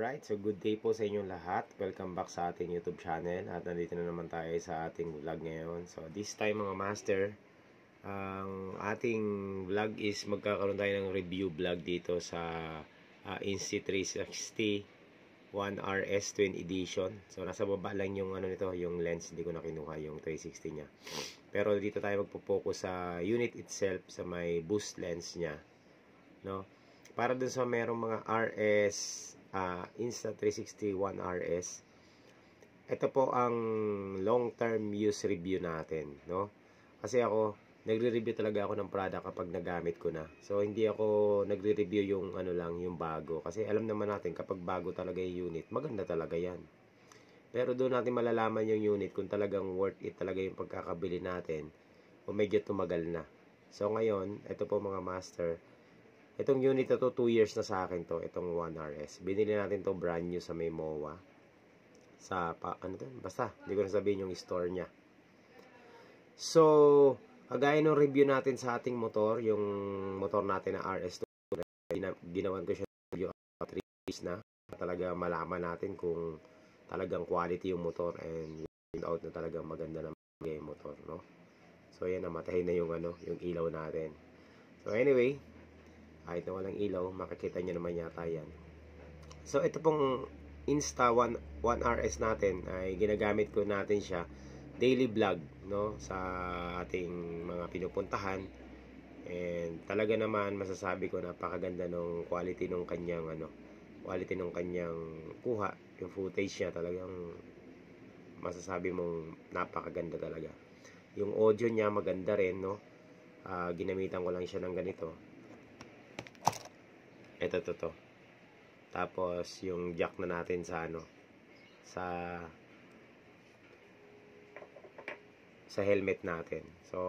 Alright, so good day po sa inyong lahat. Welcome back sa ating YouTube channel. At nandito na naman tayo sa ating vlog ngayon. So this time mga master, ang ating vlog is magkakaroon tayo ng review vlog dito sa Insta360 1RS Twin Edition. So nasa baba lang yung ano nito, yung lens. Hindi ko na kinuha yung 360 nya. Pero dito tayo magpo-focus sa unit itself, sa may boost lens nya, no? Para dun sa merong mga RS Insta360 1RS, ito po ang long term use review natin, no? Kasi ako nagre-review talaga ako ng product kapag nagamit ko na. So hindi ako nagre-review yung ano lang, yung bago, kasi alam naman natin kapag bago talaga yung unit, maganda talaga yan. Pero doon natin malalaman yung unit kung talagang worth it talaga yung pagkakabili natin o medyo tumagal na. So ngayon, ito po mga master, itong unit na to, 2 years na sa akin to, itong 1RS. Binili natin to brand new sa may MOA. Sa, ano to? Basta, hindi ko na sabihin yung store niya. So, kagaya ng review natin sa ating motor, yung motor natin na RS2, ginawan ko siya review 3 days na. Talaga malaman natin kung talagang quality yung motor and find out na talagang maganda na yung motor, no? So, yan, namatay na yung, ano, yung ilaw natin. So, anyway, kahit na walang ilaw, makikita nyo naman yata yan. So, ito pong Insta1RS natin ay ginagamit ko natin siya daily vlog, no? Sa ating mga pinupuntahan. And talaga naman masasabi ko napakaganda ng quality ng kanyang quality ng kanyang kuha, yung footage niya talagang masasabi mong napakaganda talaga. Yung audio niya maganda rin, no? Ginamitan ko lang siya ng ganito. Ito to. Tapos yung jack na natin sa sa helmet natin. So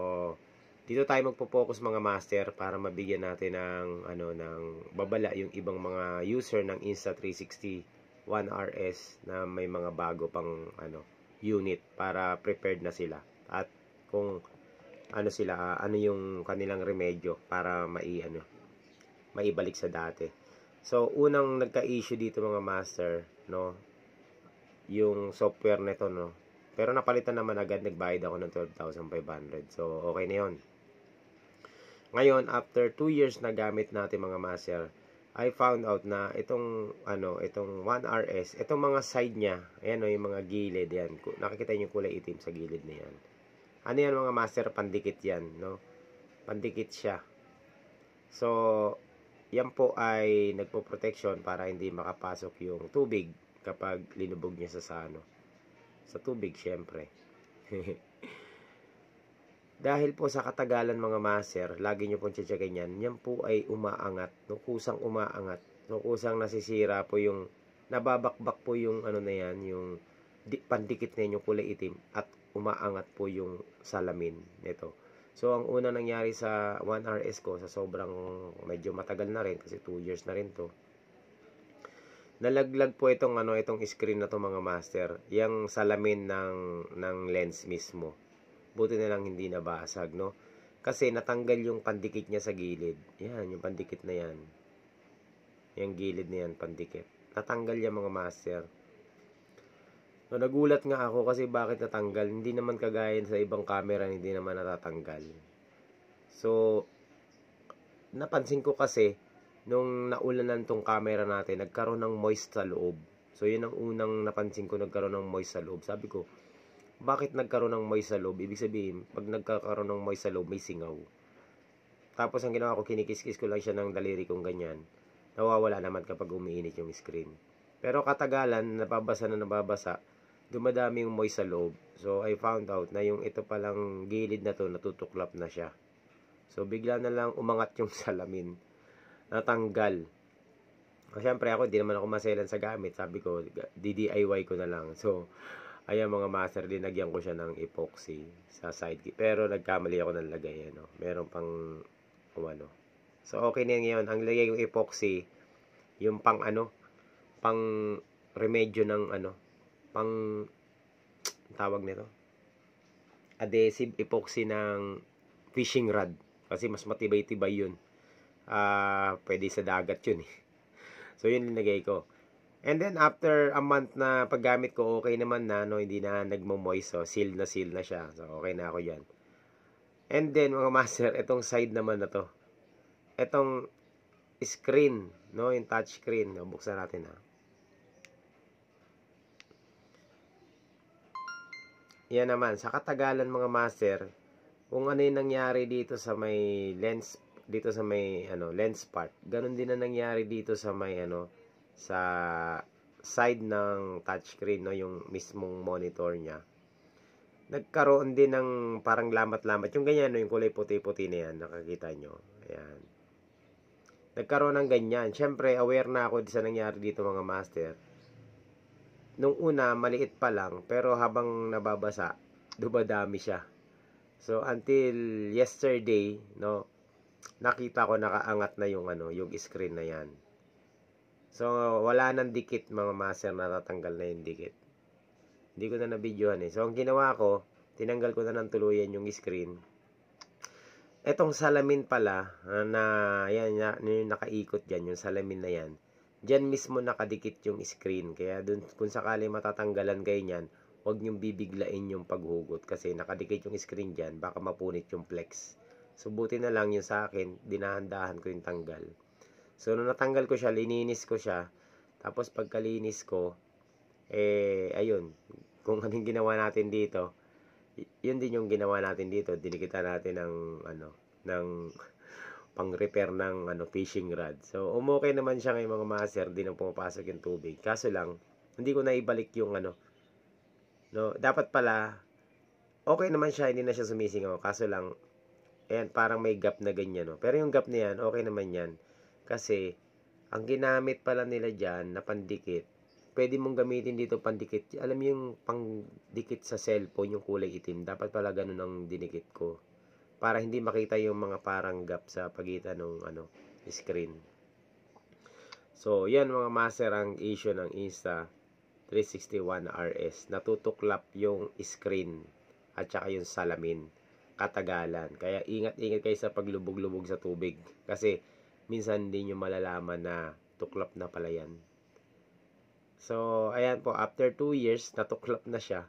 dito tayo magpo-focus mga master para mabigyan natin ng babala yung ibang mga user ng Insta360 1RS na may mga bago pang unit para prepared na sila. At kung ano yung kanilang remedyo para maibalik sa dati. So, unang nagka-issue dito mga master, no, yung software nito, no. Pero napalitan naman agad, nagbayad ako ng 12,500. So, okay na yun. Ngayon, after 2 years na gamit natin mga master, I found out na itong 1RS, itong mga side niya, ayan o, yung mga gilid yan. Nakikita niyo yung kulay itim sa gilid na yan. Ano yan mga master? Pandikit yan, no. Pandikit siya. So, yan po ay nagpo-protection para hindi makapasok yung tubig kapag linubog niya sa tubig, syempre. Dahil po sa katagalan mga master, lagi nyo pong tiyagayin yan, yan po ay umaangat, no? Kusang umaangat, no? Kusang nasisira po yung, nababakbak po yung na yan, yung pandikit na yung kulay itim, at umaangat po yung salamin nito. So, ang una nangyari sa 1RS ko, sa sobrang medyo matagal na rin, kasi 2 years na rin to, nalaglag po itong screen na to mga master, yung salamin ng lens mismo. Buti na lang hindi nabasag, no? Kasi natanggal yung pandikit niya sa gilid. Yan, yung pandikit na yan. Yung gilid na yan, pandikit. Natanggal yan mga master. So, nagulat nga ako kasi bakit natanggal. Hindi naman kagaya sa ibang camera, hindi naman natatanggal. So, napansin ko kasi, nung naulanan tong camera natin, nagkaroon ng moist sa loob. So, yun ang unang napansin ko, nagkaroon ng moist sa loob. Sabi ko, bakit nagkaroon ng moist sa loob? Ibig sabihin, pag nagkakaroon ng moist sa loob, may singaw. Tapos, ang ginawa ko, kinikis-kis ko lang siya ng daliri kong ganyan. Nawawala naman kapag umiinit yung screen. Pero katagalan, nababasa, dumadami yung moist sa loob. So, I found out na yung ito palang gilid na to, natutuklap na siya. So, bigla na lang umangat yung salamin. Natanggal. Siyempre ako, hindi naman ako maselan sa gamit. Sabi ko, DIY ko na lang. So, ayan mga master, linagyan ko siya ng epoxy sa side. Pero nagkamali ako ng lagay. Meron pang So, okay na ngayon. Ang lagay yung epoxy, yung pang remedyo ng pang tawag nito, adhesive epoxy ng fishing rod, kasi mas matibay-tibay yun. Pwede sa dagat yun eh. So yun linagay ko. And then after a month na paggamit ko, okay naman na, no, hindi na nagmo-moist, so seal na siya. So okay na ako diyan. And then mga master, itong side naman na to. Itong screen, no, yung touch screen. No, buksan natin ha. Yan naman, sa katagalan mga master, kung ano yung nangyari dito sa may lens, dito sa may lens part, ganun din na nangyari dito sa may sa side ng touchscreen, no, yung mismong monitor niya. Nagkaroon din ng parang lamat-lamat, yung ganyan, no, yung kulay puti-puti na yan, nakakita nyo. Ayan. Nagkaroon ng ganyan. Syempre, aware na ako sa nangyari dito mga master. Nung una, maliit pa lang, pero habang nababasa, dumadami siya. So, until yesterday, no, nakita ko nakaangat na yung yung screen na yan. So, wala nang dikit mga master, natatanggal na yung dikit. Hindi ko na nabidyohan eh. So, ang ginawa ko, tinanggal ko na ng tuluyan yung screen. Etong salamin pala, yan, yung nakaikot dyan, yung salamin na yan. Diyan mismo nakadikit yung screen. Kaya dun, kung sakali matatanggalan kayo niyan, huwag nyong bibiglain yung paghugot. Kasi nakadikit yung screen dyan, baka mapunit yung flex. So, buti na lang yung sa akin, dinahandahan ko yung tanggal. So, nung natanggal ko siya, lininis ko siya. Tapos, pagkalinis ko, ayun, kung anong ginawa natin dito, yun din yung ginawa natin dito. Dinikitan natin ng, ng pang-repair ng fishing rod. So, umokay naman siya ngayon mga master, di na pumapasok yung tubig. Kaso lang, hindi ko na ibalik yung no, dapat pala, okay naman siya, hindi na siya sumisingaw. Kaso lang, ayan, parang may gap na ganyan, no. Pero yung gap na yan, okay naman yan. Kasi, ang ginamit pala nila dyan na pandikit, pwede mong gamitin dito pandikit. Alam mo yung pandikit sa cellphone, yung kulay itim. Dapat pala ganun ang dinikit ko. Para hindi makita yung mga parang gap sa pagitan ng screen. So, yan mga master ang issue ng Insta360 ONE RS. Natutuklap yung screen at saka yung salamin. Katagalan. Kaya ingat-ingat kayo sa paglubog-lubog sa tubig. Kasi minsan hindi nyo malalaman na tuklap na pala yan. So, ayan po, after 2 years, natuklap na siya.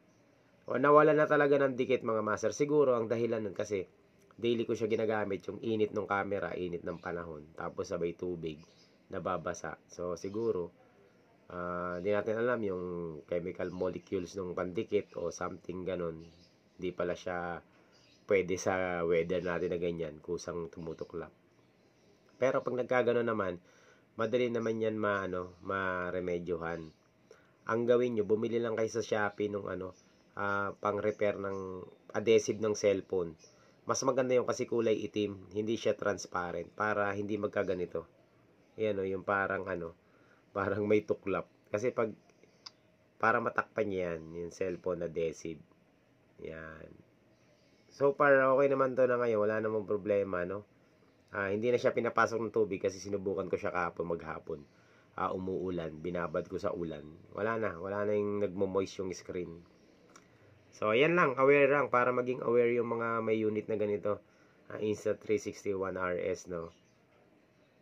O, nawala na talaga ng dikit mga master. Siguro, ang dahilan nun kasi, daily ko siya ginagamit, yung init ng camera, init ng panahon, tapos sabay tubig, nababasa. So, siguro, di natin alam yung chemical molecules ng pandikit o something ganon. Di pala siya pwede sa weather natin na ganyan, kusang tumutuklap. Pero pag nagkaganon naman, madali naman yan ma-remedyohan. Ang gawin nyo, bumili lang kayo sa Shopee nung pang-repair ng adhesive ng cellphone. Mas maganda yung kasi kulay itim, hindi siya transparent, para hindi magkaganito. Yan o, yung parang parang may tuklap. Kasi para matakpan yan, yung cellphone adhesive. Yan. So far, okay naman to na ngayon, wala namang problema, no? Hindi na siya pinapasok ng tubig kasi sinubukan ko siya kahapon maghapon. Umuulan, binabad ko sa ulan. Wala na yung nagmo-moist yung screen. So, ayan lang, aware lang, para maging aware yung mga may unit na ganito. Insta360 ONE RS, no?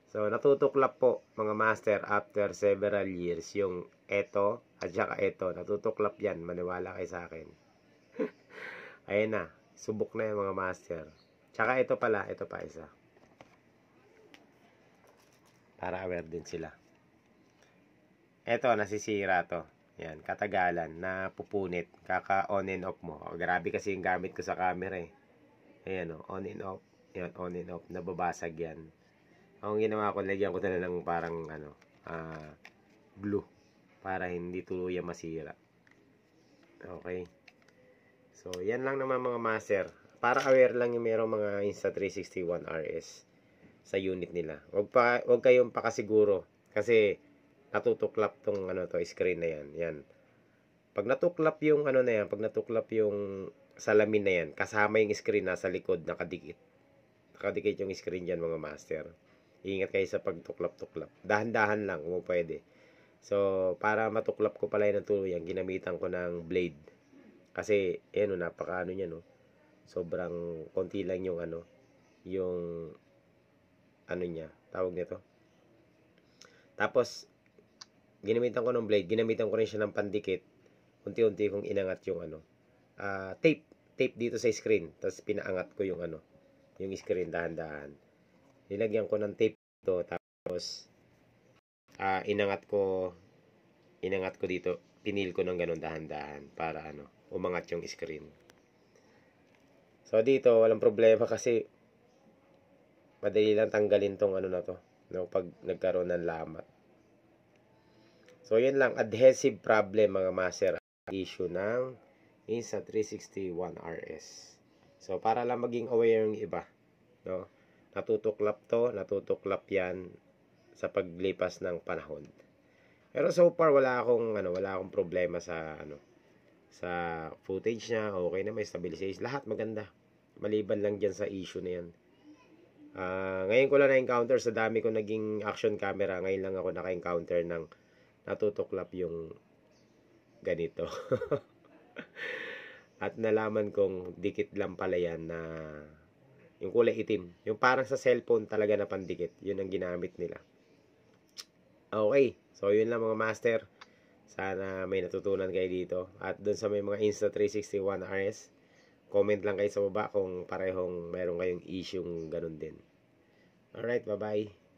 So, natutuklap po, mga master, after several years, yung eto, at saka eto, natutuklap yan, maniwala kayo sa akin. Ayan na, subok na yung mga master. Tsaka ito pala, ito pa isa. Para aware din sila. Eto, nasisira to. Yan, katagalan, na pupunit, kaka-on and off mo. Grabe kasi yung gamit ko sa camera eh. Ayan o, on and off. Yan, on and off, nababasag yan. Ang ginawa ko, lagyan ko na ng parang, glue. Para hindi tuluyan masira. Okay. So, yan lang naman mga master. Para aware lang yung merong mga Insta360 ONE RS sa unit nila. Huwag kayong pakasiguro. Kasi, natutuklap tong screen na yan. Yan. Pag natuklap yung na yan, pag natuklap yung salamin na yan, kasama yung screen nasa likod, nakadikit. Nakadikit yung screen dyan mga master. Ingat kayo sa pagtuklap-tuklap. Dahan-dahan lang kung pwede. So, para matuklap ko pala yung tuluyan, ginamitan ko ng blade. Kasi, napaka niya, no? Sobrang konti lang yung yung niya, tawag nito. Tapos, ginamitan ko ng blade, ginamitan ko rin siya ng pandikit. Unti-unti kong inangat yung tape dito sa screen. Tapos pinaangat ko yung yung screen dahan-dahan. Nilagyan ko ng tape dito, tapos inangat ko dito. Pinil ko ng ganun dahan-dahan para umangat yung screen. So dito walang problema kasi madali lang tanggalin tong na to, no, pag nagkaroon ng lamat. So yun lang, adhesive problem mga master, issue ng Insta360 One RS. So para lang maging aware yung iba, no, natutuklap yan sa paglipas ng panahon. Pero so far wala akong problema sa sa footage niya. Okay na, may stabilization, lahat maganda. Maliban lang diyan sa issue na yan. Ngayon ko lang na-encounter, sa dami ko naging action camera, ngayon lang ako naka-encounter ng natutuklap yung ganito. At nalaman kong dikit lang pala yan, na yung kulay itim, yung parang sa cellphone talaga na pandikit, yun ang ginamit nila. Okay, so yun lang mga master, sana may natutunan kayo dito. At dun sa may mga Insta360 One RS, comment lang kayo sa baba kung parehong meron kayong issue ganun din. Alright, bye bye.